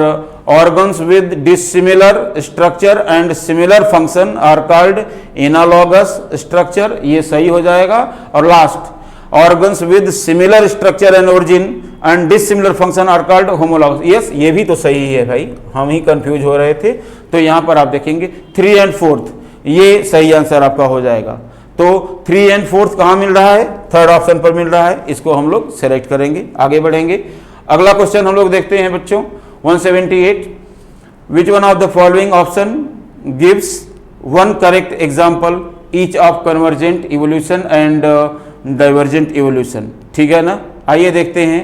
organs with dissimilar structure and similar function are called analogous structure, ये सही हो जाएगा। और last, organs with similar structure and origin and dissimilar function are called homologous, yes ये भी तो सही है भाई, हम ही कंफ्यूज हो रहे थे। तो यहां पर आप देखेंगे 3 एंड 4 ये सही आंसर आपका हो जाएगा। तो 3 एंड 4 कहां मिल रहा है? थर्ड ऑप्शन पर मिल रहा है, इसको हम लोग सेलेक्ट करेंगे, आगे बढ़ेंगे। अगला क्वेश्चन हम लोग देखते हैं बच्चों, 178, विच one of the following option gives one correct example each of convergent evolution and divergent evolution, ठीक है ना। आइए देखते हैं,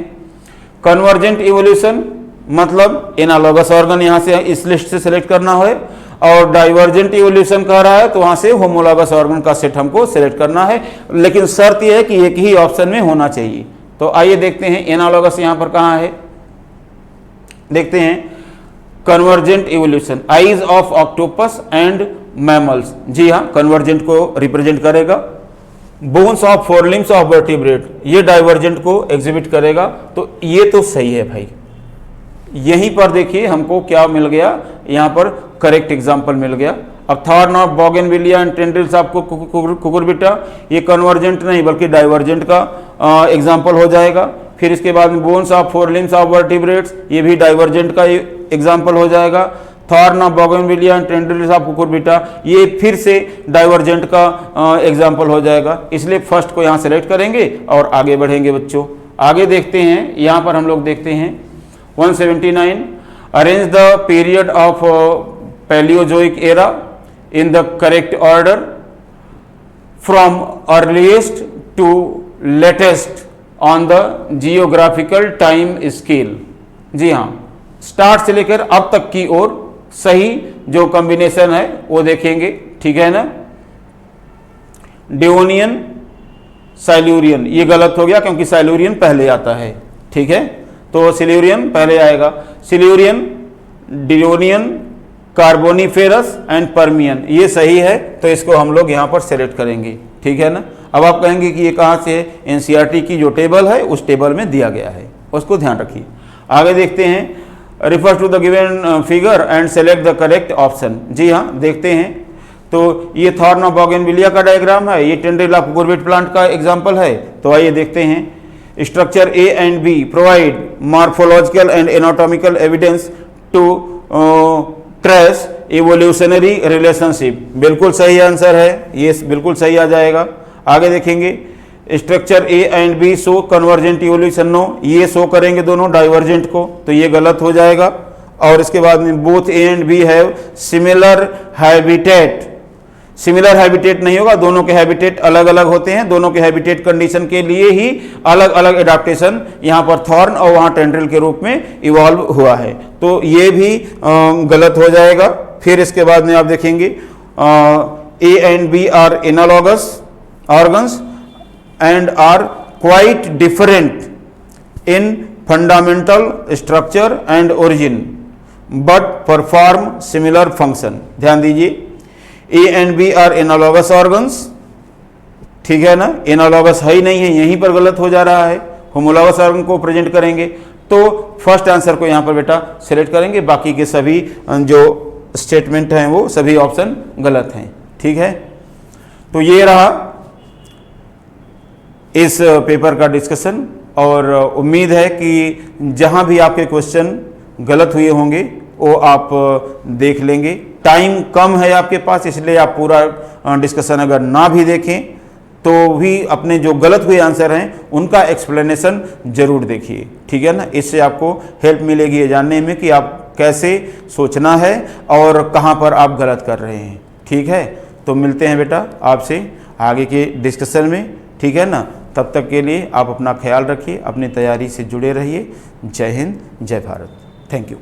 कन्वर्जेंट इवोल्यूशन मतलब एनालॉगस ऑर्गन यहां से इस लिस्ट से सिलेक्ट करना है, और डाइवर्जेंट इवोल्यूशन कह रहा है तो वहां से होमोलॉगस ऑर्गन का सेट हमको सिलेक्ट करना है, लेकिन शर्त यह है कि एक ही ऑप्शन में होना चाहिए। तो आइए देखते हैं एनालॉगस यहां पर कहां है, देखते हैं convergent evolution, eyes of octopus and mammals, जी हाँ कन्वर्जेंट को रिप्रेजेंट करेगा। Bones of forelimbs of vertebrate, ये डाइवर्जेंट को एग्जिबिट करेगा। तो ये तो सही है भाई, यहीं पर देखिए हमको क्या मिल गया, यहां पर करेक्ट एग्जाम्पल मिल गया। अब thorn of bougainvillea and tendrils of Cucurbita, ये कन्वर्जेंट नहीं बल्कि डाइवर्जेंट का एग्जाम्पल हो जाएगा। फिर इसके बाद में bones of forelimbs of vertebrates, ये भी डाइवर्जेंट का एग्जाम्पल हो जाएगा। Thorn of bougainvillea and tendrils of Cucurbita, ये फिर से डाइवर्जेंट का एग्जाम्पल हो जाएगा। इसलिए फर्स्ट को यहाँ सेलेक्ट करेंगे और आगे बढ़ेंगे बच्चों। आगे देखते हैं, यहाँ पर हम लोग देखते हैं 179, arrange the period of Palaeozoic era in the correct order from earliest to latest on the geographical time scale. जी हाँ, स्टार्ट से लेकर अब तक की ओर सही जो कॉम्बिनेशन है वो देखेंगे, ठीक है ना। डेवोनियन साइल्यूरियन, ये गलत हो गया क्योंकि साइल्यूरियन पहले आता है, ठीक है, तो सिल्यूरियन पहले आएगा। सिल्यूरियन, डियोनियन, कार्बोनिफेरस एंड पर्मियन, ये सही है, तो इसको हम लोग यहाँ पर सेलेक्ट करेंगे, ठीक है ना। अब आप कहेंगे कि ये कहाँ से है, एनसीईआरटी की जो टेबल है उस टेबल में दिया गया है, उसको ध्यान रखिए। आगे देखते हैं, refer to the given figure and select the correct option. जी हाँ, देखते हैं, तो ये थॉर्न ऑफ बोगनविलिया का डायग्राम है, ये टेंड्रिल ऑफ कुकुरबिट प्लांट का एग्जाम्पल है। तो आइए देखते हैं, structure A and B provide morphological and anatomical evidence to trace evolutionary relationship, बिल्कुल सही आंसर है, ये बिल्कुल सही आ जाएगा। आगे देखेंगे, structure A and B show convergent evolution, no, ये शो करेंगे दोनों डाइवर्जेंट को, तो ये गलत हो जाएगा। और इसके बाद में both A and B have similar habitat, similar habitat नहीं होगा, दोनों के हैबिटेट अलग अलग होते हैं, दोनों के हैबिटेट कंडीशन के लिए ही अलग अलग एडाप्टेशन यहाँ पर थॉर्न और वहाँ टेंड्रिल के रूप में इवॉल्व हुआ है, तो ये भी गलत हो जाएगा। फिर इसके बाद में आप देखेंगे, A and B are analogous organs and are quite different in fundamental structure and origin but perform similar function। ध्यान दीजिए, A and B are analogous organs, ठीक है ना, एनालॉगस है ही नहीं है, यहीं पर गलत हो जा रहा है, होमोलॉगस ऑर्गन को प्रेजेंट करेंगे। तो फर्स्ट आंसर को यहाँ पर बेटा सेलेक्ट करेंगे, बाकी के सभी जो स्टेटमेंट हैं वो सभी ऑप्शन गलत हैं, ठीक है। तो ये रहा इस पेपर का डिस्कशन, और उम्मीद है कि जहां भी आपके क्वेश्चन गलत हुए होंगे वो आप देख लेंगे। टाइम कम है आपके पास, इसलिए आप पूरा डिस्कशन अगर ना भी देखें तो भी अपने जो गलत हुए आंसर हैं उनका एक्सप्लेनेशन जरूर देखिए, ठीक है ना। इससे आपको हेल्प मिलेगी ये जानने में कि आप कैसे सोचना है और कहां पर आप गलत कर रहे हैं, ठीक है। तो मिलते हैं बेटा आपसे आगे के डिस्कशन में, ठीक है ना। तब तक के लिए आप अपना ख्याल रखिए, अपनी तैयारी से जुड़े रहिए। जय हिंद, जय भारत। Thank you.